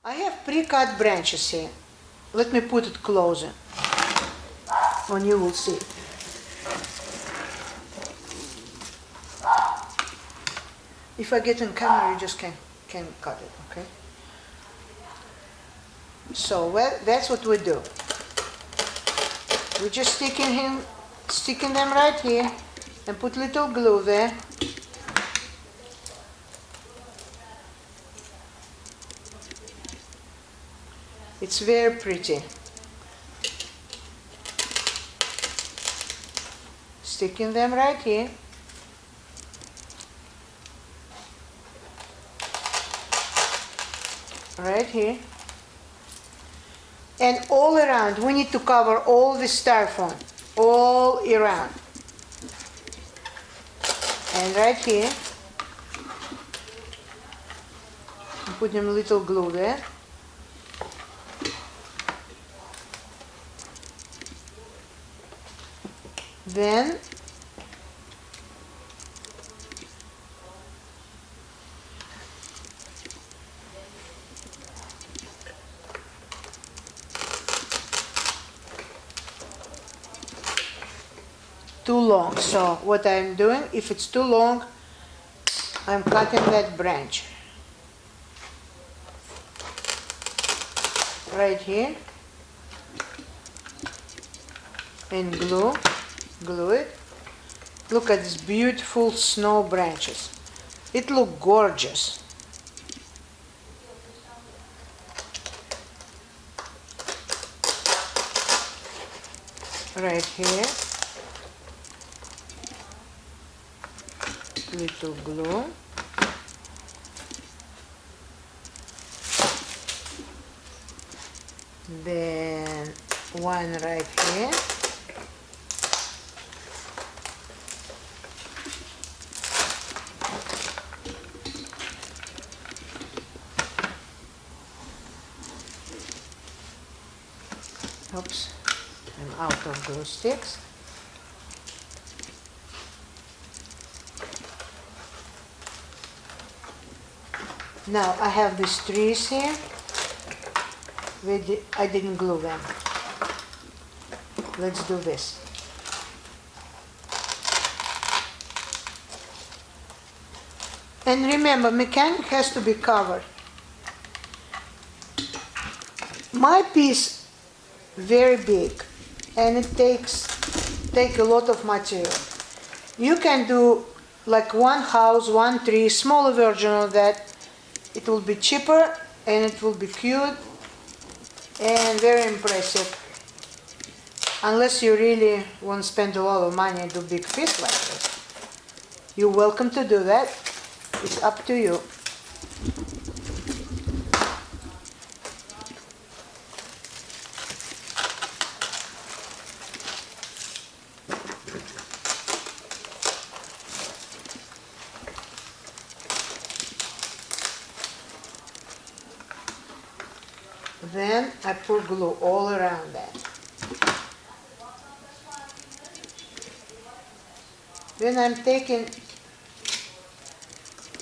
I have pre-cut branches here. Let me put it closer, and you will see. If I get in camera, you just can cut it, okay? So that's what we do. We're just sticking them right here, and put little glue there. It's very pretty. Sticking them right here. Right here. And all around, we need to cover all the styrofoam, all around. And right here, put them little glue there. Then too long. So what I'm doing, if it's too long, I'm cutting that branch right here and glue it. Look at these beautiful snow branches. It looks gorgeous. Right here, little glue. Then one right here. Oops, I'm out of glue sticks. Now I have these trees here. I didn't glue them. Let's do this. And remember, mechanic has to be covered. My piece very big, and it take a lot of material. You can do like one house, one tree, smaller version of that. It will be cheaper and it will be cute and very impressive. Unless you really want to spend a lot of money and do big piece like this. You're welcome to do that. It's up to you. Then I put glue all around that. Then I'm taking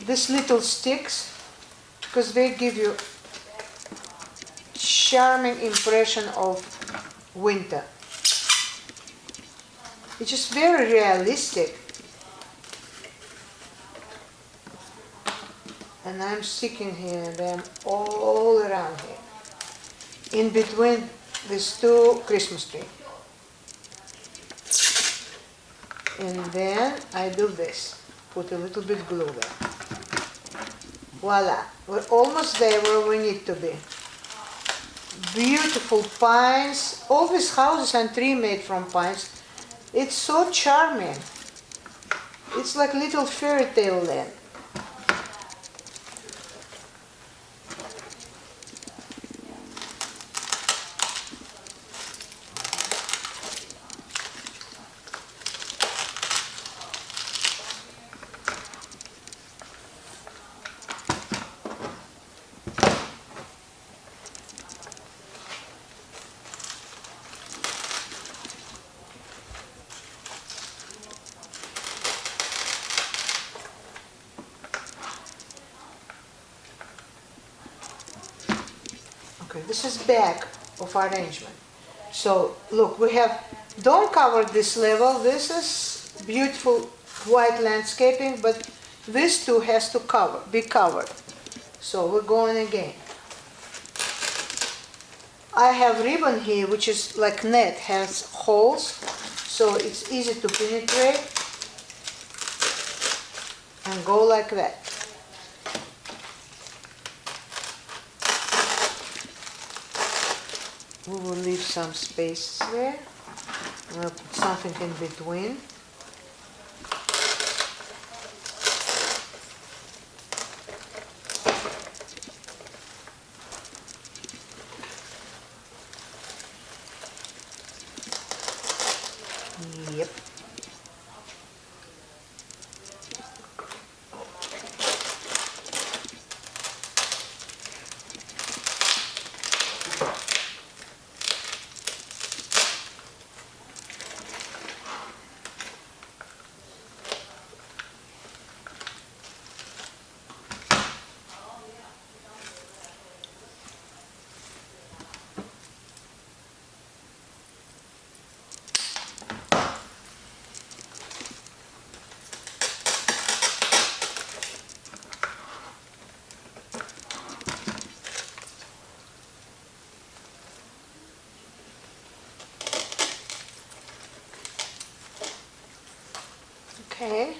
these little sticks because they give you charming impression of winter. It's just very realistic. And I'm sticking here them all around here. In between these two Christmas trees. And then I do this. Put a little bit glue there. Voila. We're almost there where we need to be. Beautiful pines. All these houses and trees made from pines. It's so charming. It's like little fairy tale land. arrangement. This is back of arrangement. So look, we have, don't cover this level. This is beautiful white landscaping, but this too has to be covered. So we're going again. I have ribbon here, which is like net, has holes, so it's easy to penetrate and go like that. We will leave some space there. I'm going to put something in between. Yep. Okay.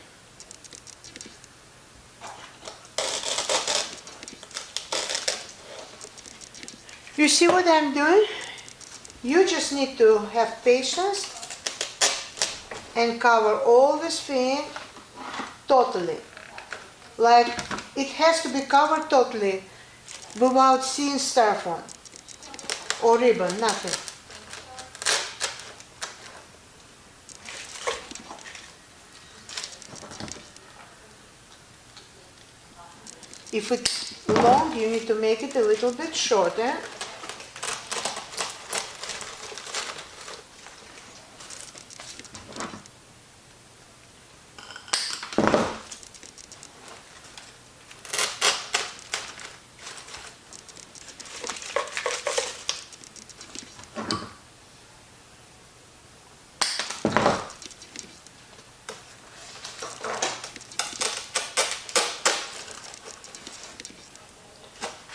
You see what I'm doing? You just need to have patience and cover all this thing totally. Like, it has to be covered totally without seeing styrofoam or ribbon, nothing. If it's long, you need to make it a little bit shorter.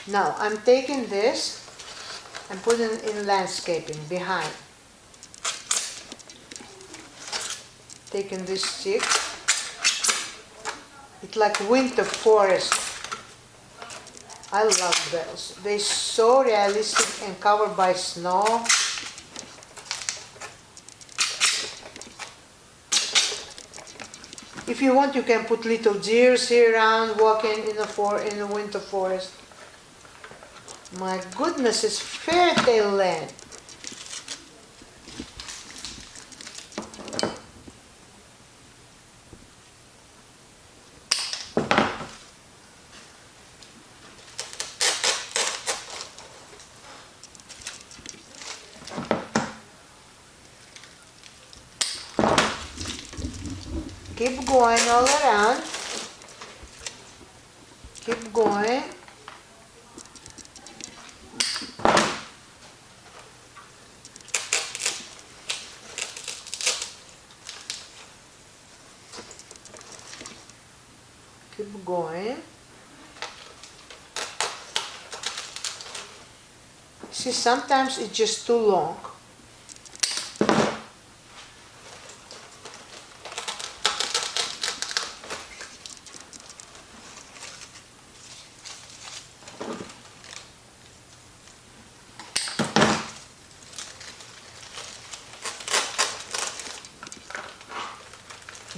Now I'm taking this and putting it in landscaping behind. Taking this stick. It's like winter forest. I love those. They're so realistic and covered by snow. If you want, you can put little deers here around walking in the winter forest. My goodness, it's fairy tale land. Keep going all around. Keep going. Keep going. See, sometimes it's just too long.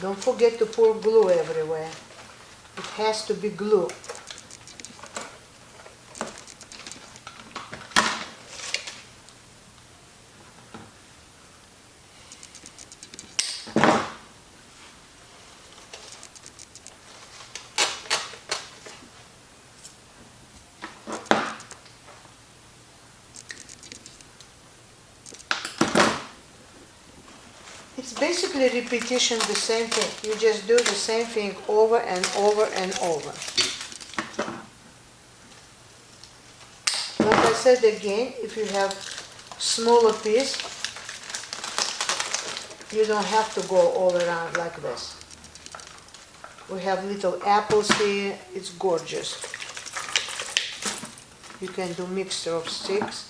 Don't forget to pour glue everywhere. It has to be glue. It's basically repetition, the same thing. You just do the same thing over and over and over. Like I said again, if you have smaller piece, you don't have to go all around like this. We have little apples here, it's gorgeous. You can do mixture of sticks.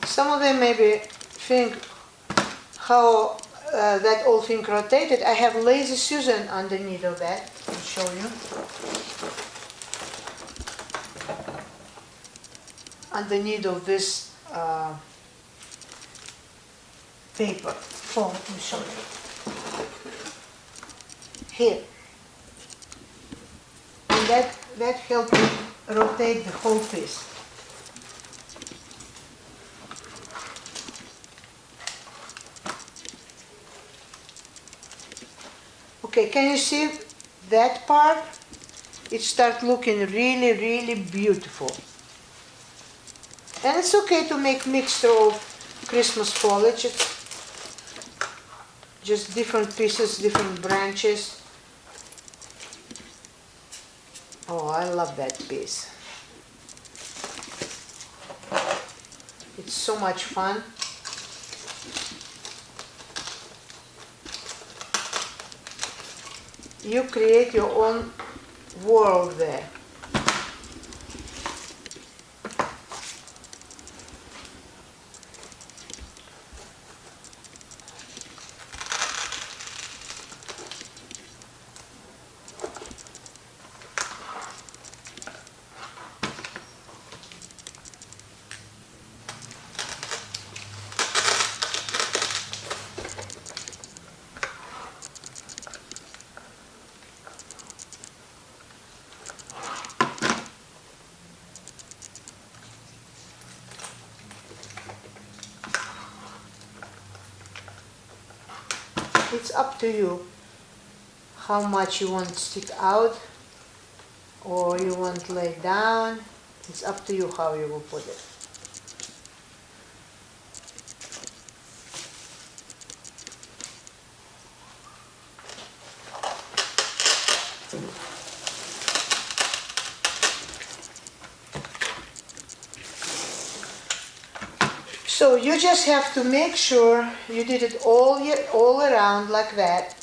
Some of them maybe think how that whole thing rotated. I have lazy Susan underneath of that. I'll show you. Underneath of this paper foam, let me show you. Here. And that helped me rotate the whole piece. Okay, can you see that part? It starts looking really, really beautiful. And it's okay to make mixture of Christmas foliage. It's just different pieces, different branches. Oh, I love that piece. It's so much fun. You create your own world there. It's up to you how much you want to stick out or you want to lay down. It's up to you how you will put it. So you just have to make sure you did it all around like that.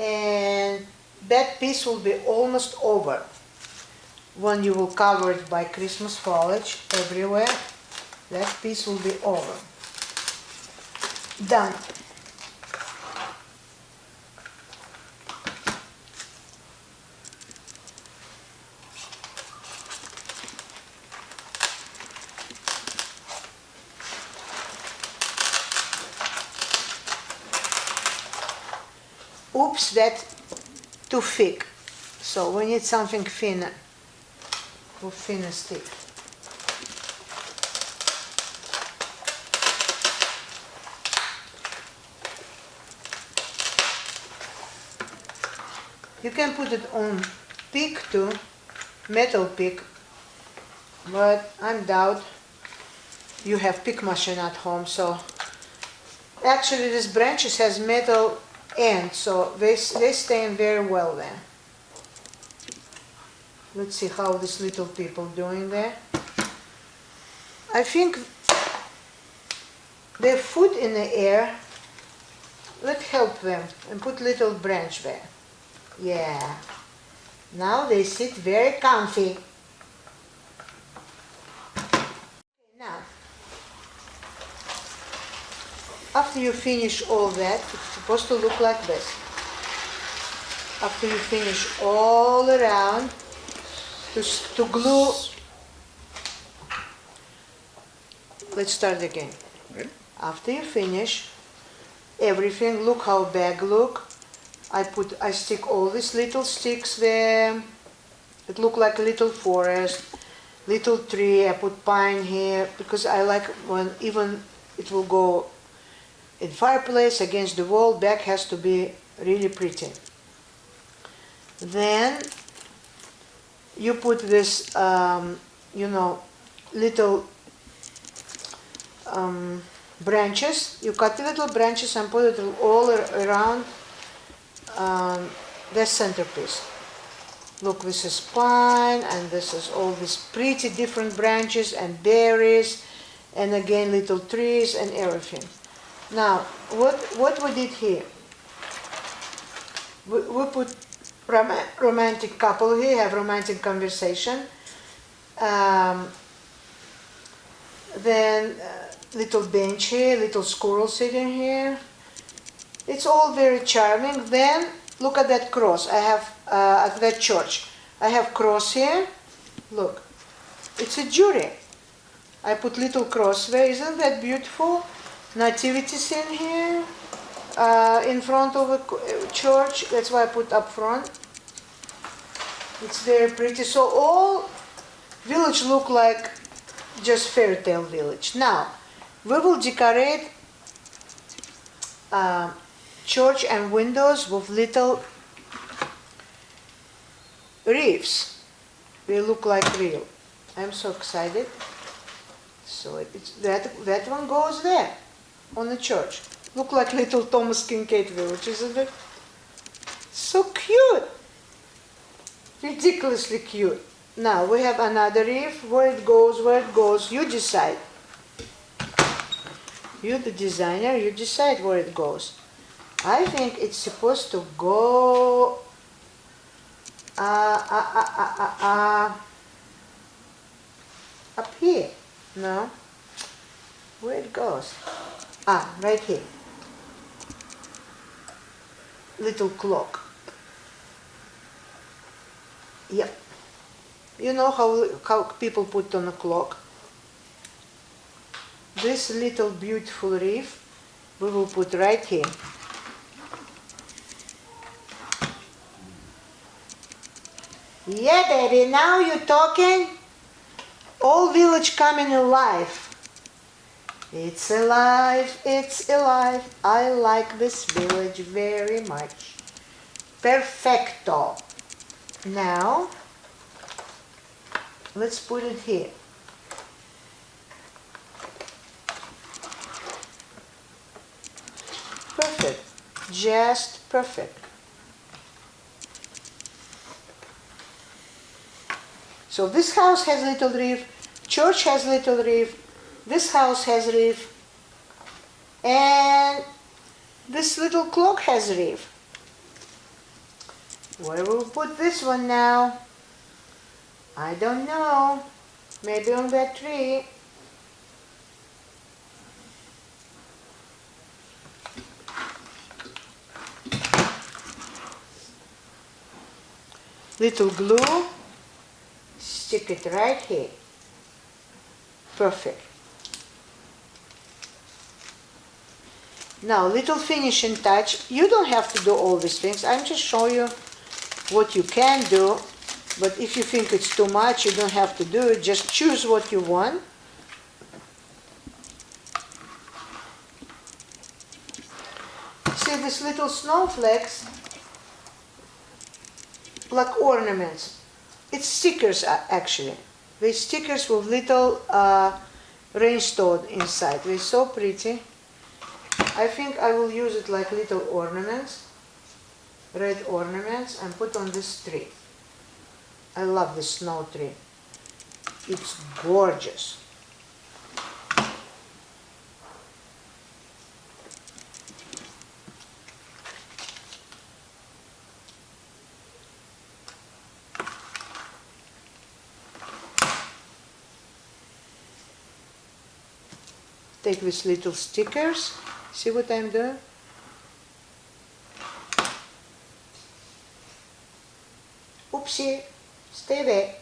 And that piece will be almost over when you will cover it by Christmas foliage everywhere. That piece will be over. Done. Oops, that's too thick. So we need something thinner, for thinner stick. You can put it on pick too, metal pick, but I doubt you have pick machine at home. So actually this branches has metal end, so they stay in very well there. Let's see how these little people doing there. I think their foot in the air. Let's help them and put little branch there. Yeah. Now they sit very comfy. Now after you finish all that, it's supposed to look like this. After you finish all around, to glue, let's start again. Okay. After you finish everything, look how bag look. I stick all these little sticks there. It look like a little forest, little tree. I put pine here because I like when even it will go in fireplace against the wall. Back has to be really pretty. Then you put this, little branches. You cut the little branches and put it all around the centerpiece. Look, this is pine, and this is all these pretty different branches and berries, and again little trees and everything. Now, what we did here? We put romantic couple here, have romantic conversation. Then little bench here, little squirrel sitting here. It's all very charming. Then look at that cross. I have at that church. I have cross here. Look, it's a jury. I put little cross there. Isn't that beautiful? Nativity scene here in front of a church. That's why I put up front. It's very pretty. So all village look like just fairy tale village. Now we will decorate church and windows with little reefs. They look like real. I'm so excited. So it's that one goes there on the church. Look like little Thomas Kincaid village, isn't it? So cute. Ridiculously cute. Now we have another reef. Where it goes, you decide. You the designer, you decide where it goes. I think it's supposed to go up here. No? Where it goes? Right here. Little clock. Yep. You know how people put on a clock? This little beautiful reef we will put right here. Yeah, baby, now you're talking. All village coming alive. It's alive, it's alive. I like this village very much. Perfecto. Now, let's put it here. Perfect. Just perfect. So this house has little reef, church has little reef, this house has reef, and this little clock has reef. Where will we put this one now? I don't know. Maybe on that tree. Little glue. Stick it right here. Perfect. Now, little finishing touch. You don't have to do all these things. I'm just showing you what you can do. But if you think it's too much, you don't have to do it. Just choose what you want. See these little snowflakes? Like ornaments. It's stickers actually. They're stickers with little rhinestone inside. They're so pretty. I think I will use it like little ornaments, red ornaments, and put on this tree. I love this snow tree. It's gorgeous. Take these little stickers See what I'm doing? Oopsie, stay there.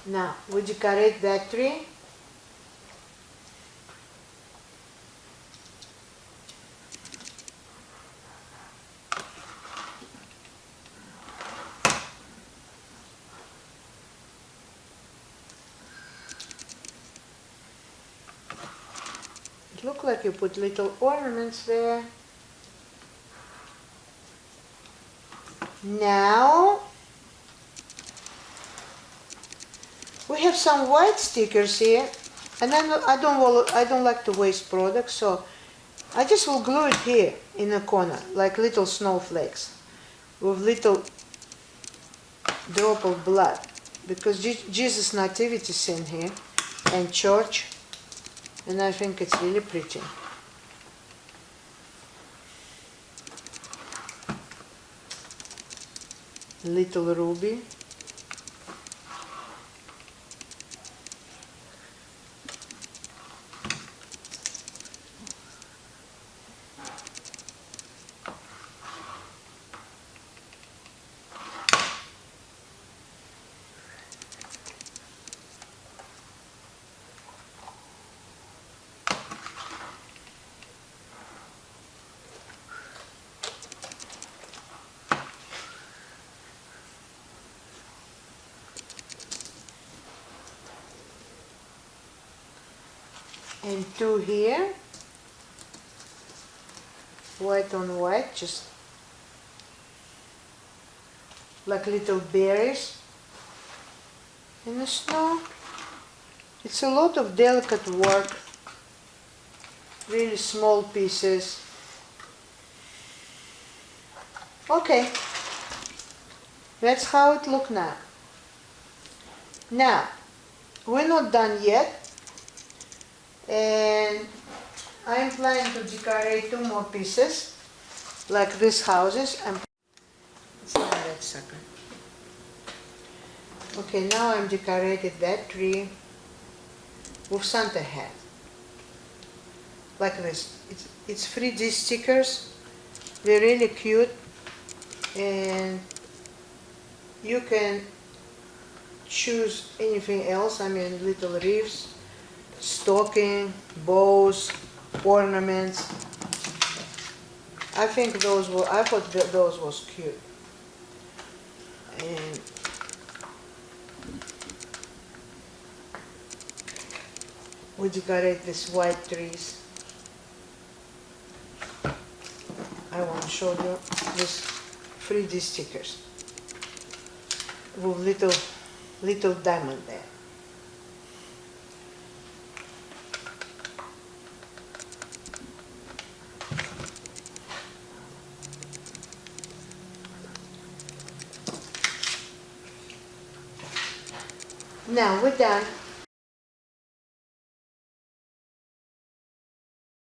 Now, we decorate that tree. It looks like you put little ornaments there. Now, we have some white stickers here, and I don't like to waste products, so I just will glue it here in a corner, like little snowflakes, with little drop of blood, because Jesus' nativity scene here, and church, and I think it's really pretty. Little ruby. And two here, white on white, just like little berries in the snow. It's a lot of delicate work, really small pieces. Okay, that's how it looks now. Now, we're not done yet. And I'm planning to decorate two more pieces, like these houses. It's not that second. Okay, now I'm decorated that tree with Santa hat, like this. It's 3D stickers. They're really cute, and you can choose anything else. I mean, little leaves, stocking, bows, ornaments. I thought those was cute. And we decorate these white trees. I want to show you these 3D stickers with little diamond there. Now we're done.